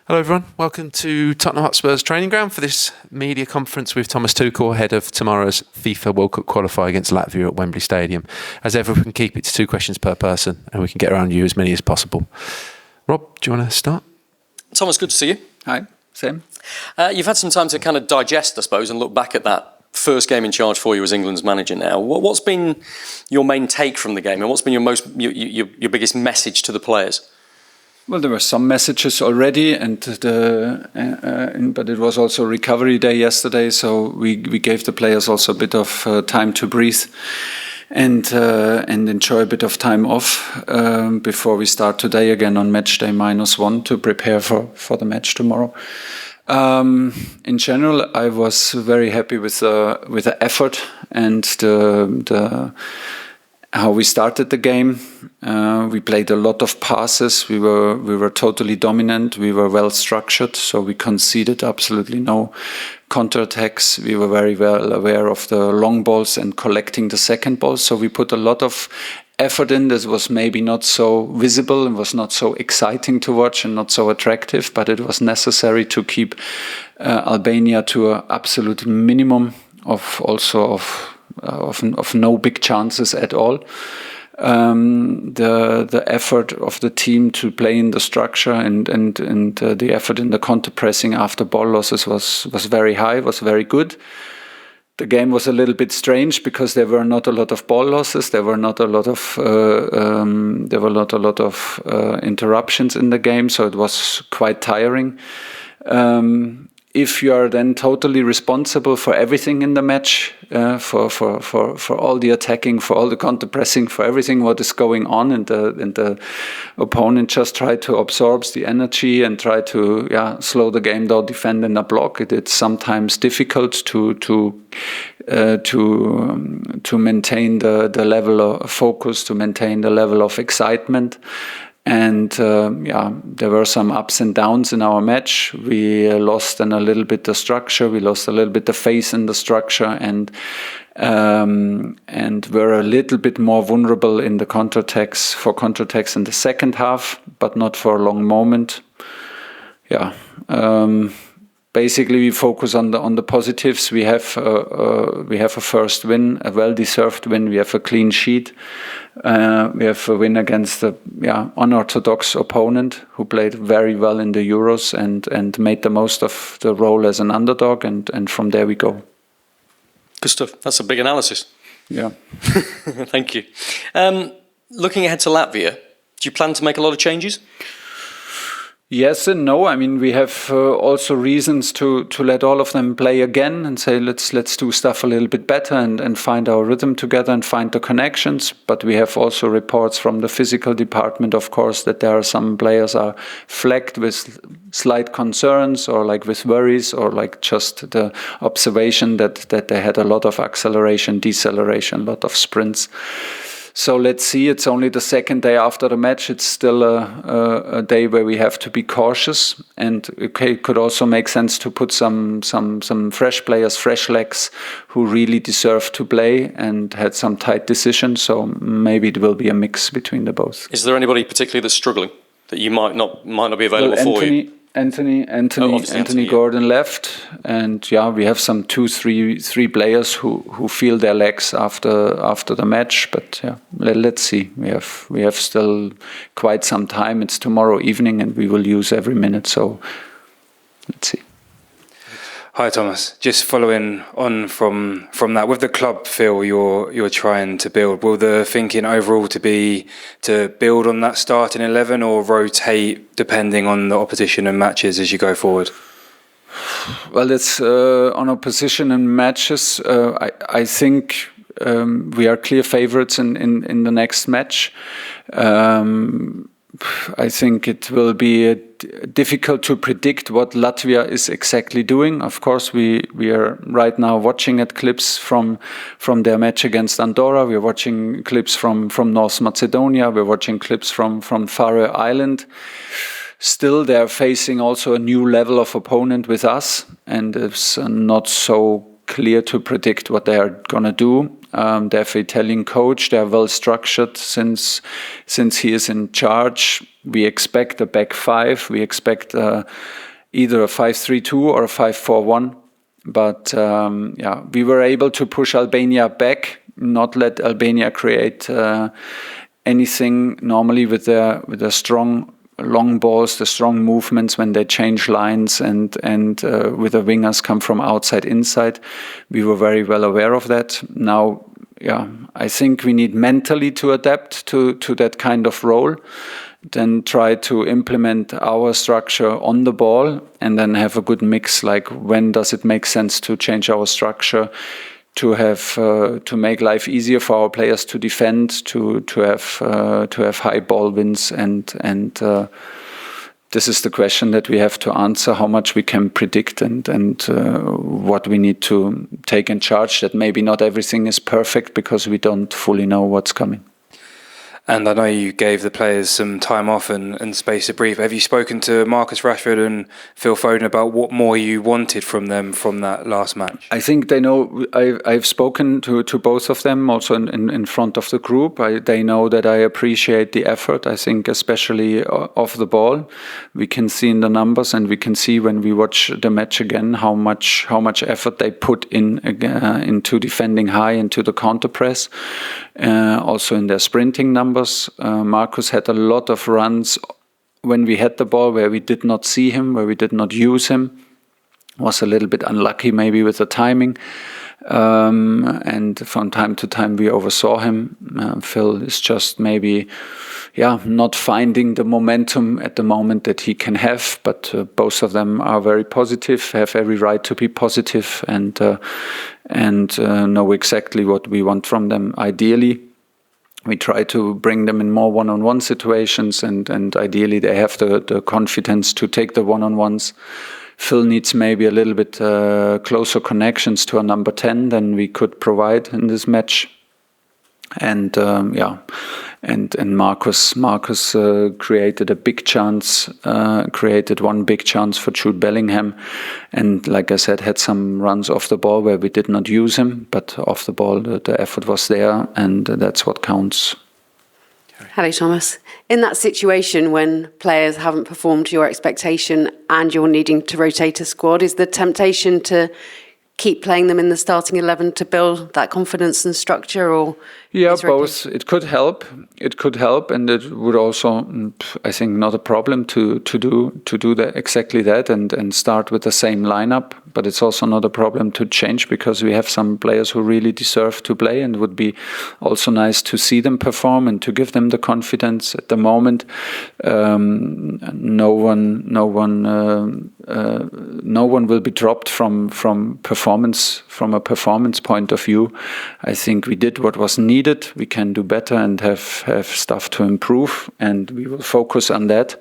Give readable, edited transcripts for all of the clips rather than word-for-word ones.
Hello everyone, welcome to Tottenham Hotspur's training ground for this media conference with Thomas Tuchel ahead of tomorrow's FIFA World Cup qualifier against Latvia at Wembley Stadium. As ever, we can keep it to 2 questions per person and we can get around you as many as possible. Rob, do you want to start? Thomas, good to see you. Hi, same. You've had some time to kind of digest, I suppose, and look back at that first game in charge for you as England's manager now. What's been your main take from the game and what's been your biggest message to the players? Well, there were some messages already, but it was also recovery day yesterday, so we gave the players also a bit of time to breathe and enjoy a bit of time off before we start today again on match day -1 to prepare for the match tomorrow. In general, I was very happy with the effort and the how we started the game. We played a lot of passes. We were totally dominant. We were well structured, so we conceded absolutely no counterattacks. We were very well aware of the long balls and collecting the second ball. So we put a lot of effort in. This was maybe not so visible and was not so exciting to watch and not so attractive, but it was necessary to keep Albania to an absolute minimum of no big chances at all. The effort of the team to play in the structure and the effort in the counter pressing after ball losses was very high, was very good. The game was a little bit strange because there were not a lot of ball losses. There were not a lot of interruptions in the game, so it was quite tiring. If you are then totally responsible for everything in the match, for all the attacking, for all the counter pressing, for everything what is going on, and the opponent just try to absorb the energy and try to slow the game down, defend in a block, it's sometimes difficult to maintain the level of focus, to maintain the level of excitement. And there were some ups and downs in our match. We lost a little bit the structure. We lost a little bit the faith in the structure, and were a little bit more vulnerable in the counterattacks in the second half, but not for a long moment. Basically, we focus on the positives. We have a first win, a well-deserved win. We have a clean sheet. We have a win against a unorthodox opponent who played very well in the Euros and made the most of the role as an underdog. And from there we go. Good stuff. That's a big analysis. Yeah. Thank you. Looking ahead to Latvia, do you plan to make a lot of changes? Yes and no. I mean, we have also reasons to let all of them play again and say, let's do stuff a little bit better and find our rhythm together and find the connections. But we have also reports from the physical department, of course, that there are some players are flagged with slight concerns or like with worries or like just the observation that they had a lot of acceleration, deceleration, a lot of sprints. So let's see, it's only the second day after the match. It's still a day where we have to be cautious. And it could also make sense to put some fresh players, fresh legs who really deserve to play and had some tight decisions. So maybe it will be a mix between the both. Is there anybody particularly that's struggling that you might not be available for you? Anthony Gordon left, and we have some 3 players who feel their legs after the match. But let's see. We have still quite some time. It's tomorrow evening, and we will use every minute. So let's see. Hi Thomas, just following on from that, with the club feel you're trying to build, will the thinking overall be to build on that starting 11 or rotate depending on the opposition and matches as you go forward? Well, it's on opposition and matches. I think we are clear favourites in the next match. I think it will be difficult to predict what Latvia is exactly doing. Of course, we are right now watching at clips from their match against Andorra. We're watching clips from North Macedonia. We're watching clips from Faroe Island. Still, they're facing also a new level of opponent with us, and it's not so clear to predict what they are going to do. They have an Italian coach. They are well structured since he is in charge. We expect a back five. We expect either a 5-3-2 or a 5-4-1. But we were able to push Albania back, not let Albania create anything. Normally with their strong long balls, the strong movements when they change lines and with the wingers come from outside inside. We were very well aware of that. Now, I think we need mentally to adapt to that kind of role, then try to implement our structure on the ball and then have a good mix, like when does it make sense to change our structure, to have to make life easier for our players to defend, to have high ball wins, and this is the question that we have to answer: how much we can predict and what we need to take in charge. That maybe not everything is perfect because we don't fully know what's coming. And I know you gave the players some time off and space to breathe. Have you spoken to Marcus Rashford and Phil Foden about what more you wanted from them from that last match? I think they know. I've spoken to both of them also in front of the group. They know that I appreciate the effort. I think especially off the ball, we can see in the numbers and we can see when we watch the match again how much effort they put into defending high, into the counter press. Also in their sprinting numbers. Marcus had a lot of runs when we had the ball where we did not see him, where we did not use him. Was a little bit unlucky maybe with the timing. And from time to time we oversaw him. Phil is just maybe not finding the momentum at the moment that he can have, but both of them are very positive, have every right to be positive and know exactly what we want from them. Ideally, we try to bring them in more one-on-one situations and ideally they have the confidence to take the one-on-ones. Phil needs maybe a little bit closer connections to a number 10 than we could provide in this match. And Marcus created a big chance, created one big chance for Jude Bellingham, and like I said, had some runs off the ball where we did not use him, but off the ball the effort was there, and that's what counts. Hello, Thomas. In that situation when players haven't performed to your expectation and you're needing to rotate a squad, is the temptation to keep playing them in the starting 11 to build that confidence and structure, or both? It could help, and it would also, I think, not a problem to do that, exactly that, and start with the same lineup. But it's also not a problem to change because we have some players who really deserve to play, and it would be also nice to see them perform and to give them the confidence. At the moment, no one will be dropped from a performance point of view. I think we did what was needed. We can do better and have stuff to improve, and we will focus on that.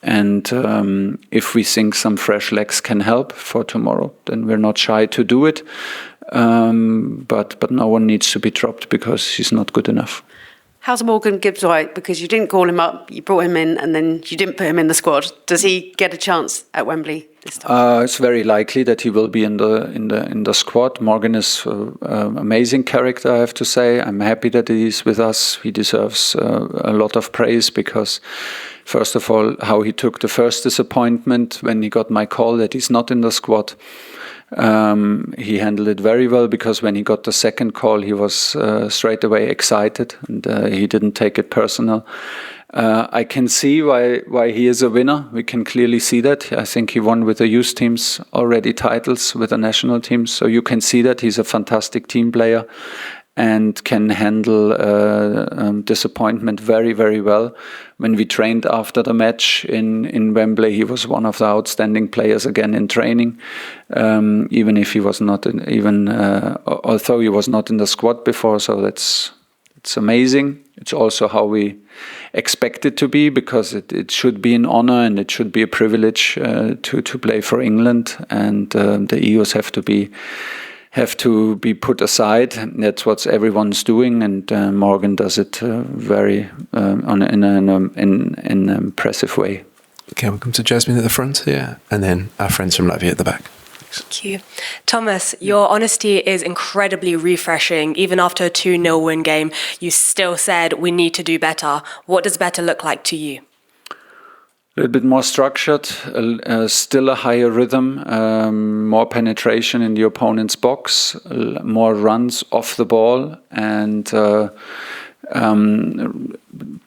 And if we think some fresh legs can help for tomorrow, then we're not shy to do it. But no one needs to be dropped because he's not good enough. How's Morgan Gibbs-White? Because you didn't call him up, you brought him in, and then you didn't put him in the squad. Does he get a chance at Wembley this time? It's very likely that he will be in the squad. Morgan is an amazing character, I have to say. I'm happy that he's with us. He deserves a lot of praise because, first of all, how he took the first disappointment when he got my call that he's not in the squad. He handled it very well because when he got the second call, he was straight away excited and he didn't take it personal. I can see why he is a winner. We can clearly see that. I think he won with the youth teams already titles with the national teams. So you can see that he's a fantastic team player and can handle disappointment very, very well. When we trained after the match in Wembley, he was one of the outstanding players again in training. Even if he was not although he was not in the squad before, so it's amazing. It's also how we expect it to be, because it should be an honor and it should be a privilege to play for England, and the egos have to be put aside. That's what everyone's doing, and Morgan does it very in an impressive way. Okay, we'll come to Jasmine at the front here, and then our friends from Latvia at the back. Thank you. Thomas, your honesty is incredibly refreshing. Even after a 2-0 win game, you still said we need to do better. What does better look like to you? A little bit more structured, still a higher rhythm, more penetration in the opponent's box, more runs off the ball, and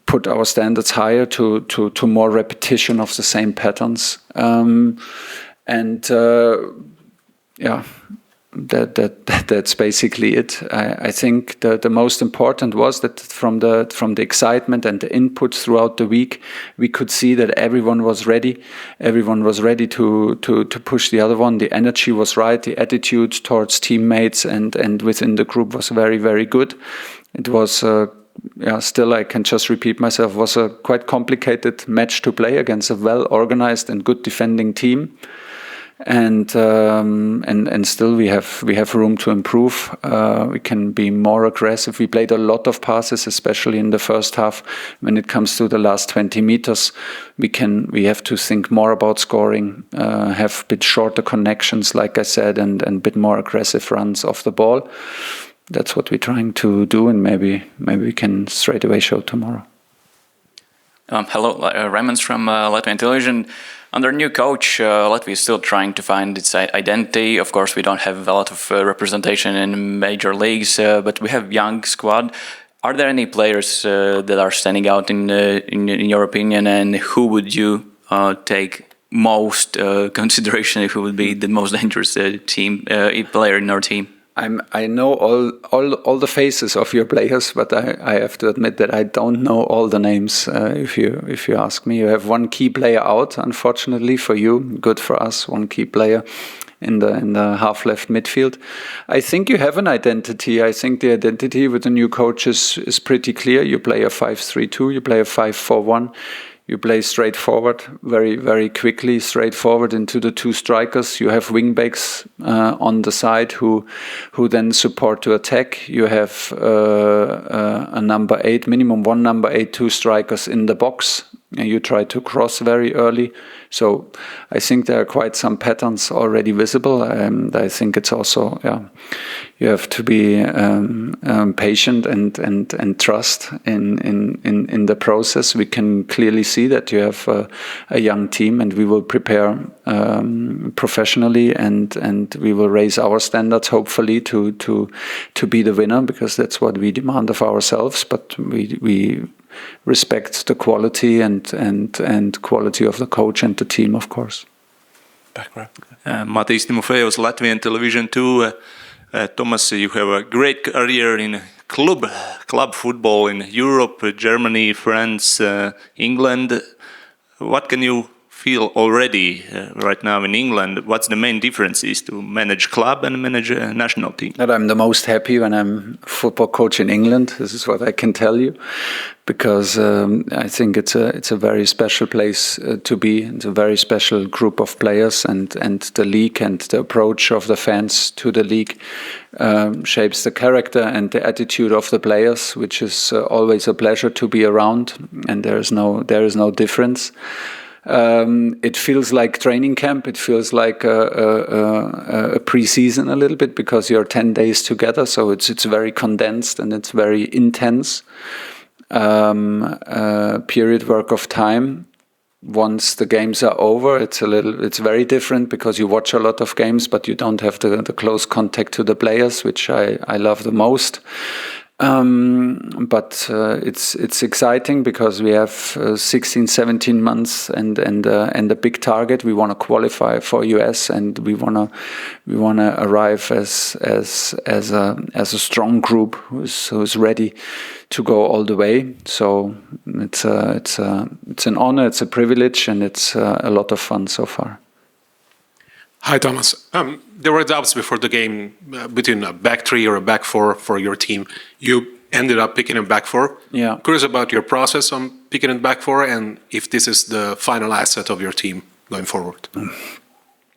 put our standards higher to more repetition of the same patterns. That's basically it. I think the most important was that from the excitement and the input throughout the week, we could see that everyone was ready. Everyone was ready to push the other one. The energy was right. The attitude towards teammates and within the group was very, very good. It was still, I can just repeat myself, was a quite complicated match to play against a well-organized and good defending team. And still we have room to improve. We can be more aggressive. We played a lot of passes, especially in the first half. When it comes to the last 20 meters, we have to think more about scoring, have a bit shorter connections, like I said, and a bit more aggressive runs off the ball. That's what we're trying to do, and maybe we can straight away show tomorrow. Hello, Raymond from Latvian Television. Under new coach, Latvia is still trying to find its identity. Of course, we don't have a lot of representation in major leagues, but we have young squad. Are there any players that are standing out in your opinion, and who would you take most consideration? Who would be the most dangerous player in our team? I know all the faces of your players, but I have to admit that I don't know all the names. If you ask me, you have one key player out, unfortunately for you. Good for us, one key player in the half left midfield. I think you have an identity. I think the identity with the new coach is pretty clear. You play a 5-3-2. You play a 5-4-1. You play straightforward, very, very quickly, straightforward into the two strikers. You have wing-backs on the side who then support to attack. You have a number 8, minimum one number 8, two strikers in the box. And you try to cross very early. So I think there are quite some patterns already visible. I think it's also, you have to be patient and trust in the process. We can clearly see that you have a young team, and we will prepare professionally, and we will raise our standards hopefully to be the winner, because that's what we demand of ourselves. But we respect the quality and quality of the coach and the team, of course. Background. Matis Timofeevs, Latvian Television 2. Thomas, you have a great career in club football in Europe, Germany, France, England. What can you feel already right now in England? What's the main differences to manage club and manage a national team? That I'm the most happy when I'm football coach in England. This is what I can tell you, because I think it's a very special place to be. It's a very special group of players, and the league and the approach of the fans to the league shapes the character and the attitude of the players, which is always a pleasure to be around, and there is no difference. It feels like training camp. It feels like a pre-season a little bit, because you're 10 days together. So it's very condensed and it's very intense period work of time. Once the games are over, it's very different, because you watch a lot of games, but you don't have the close contact to the players, which I love the most. But it's exciting, because we have 16-17 months and a big target. We want to qualify for US, and we wanna arrive as a strong group who's ready to go all the way. So it's an honor, it's a privilege, and it's a lot of fun so far. Hi, Thomas. There were doubts before the game between a back three or a back four for your team. You ended up picking a back four. Yeah. Curious about your process on picking a back four, and if this is the final asset of your team going forward.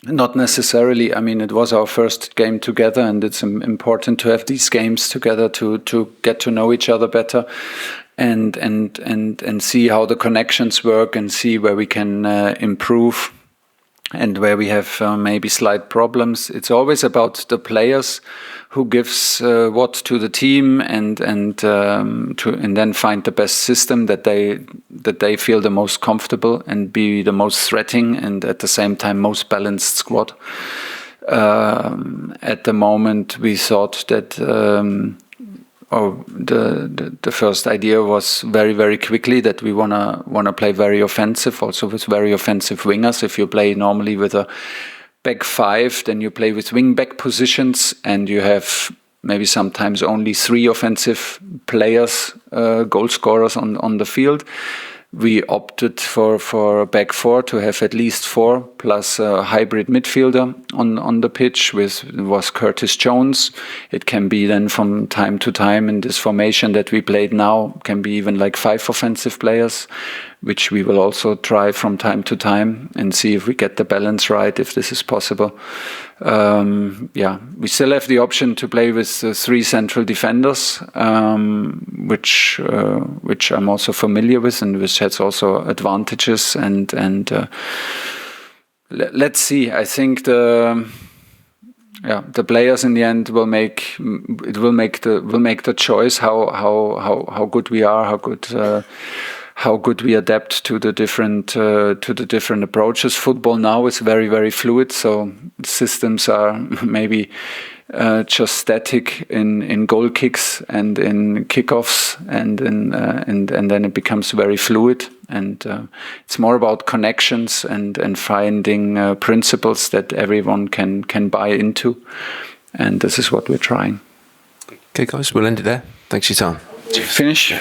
Not necessarily. I mean, it was our first game together, and it's important to have these games together to get to know each other better, and see how the connections work, and see where we can improve. and where we have maybe slight problems. It's always about the players who gives what to the team, and then find the best system that they feel the most comfortable and be the most threatening, and at the same time most balanced squad. At the moment, we thought that the first idea was very, very quickly that we wanna play very offensive, also with very offensive wingers. If you play normally with a back five, then you play with wing back positions, and you have maybe sometimes only 3 offensive players, goal scorers on the field. We opted for a back 4 to have at least 4 plus a hybrid midfielder on the pitch, was Curtis Jones. It can be then from time to time in this formation that we played now, can be even like 5 offensive players, which we will also try from time to time and see if we get the balance right, if this is possible. We still have the option to play with 3 central defenders, which I'm also familiar with, and which has also advantages. And let's see. I think the players in the end will make the choice how good we are, how good we adapt to the different approaches. Football now is very, very fluid, so systems are maybe just static in goal kicks and in kickoffs, and then it becomes very fluid. And it's more about connections and finding principles that everyone can buy into, and this is what we're trying. Okay, guys, we'll end it there. Thanks for your time. Finish.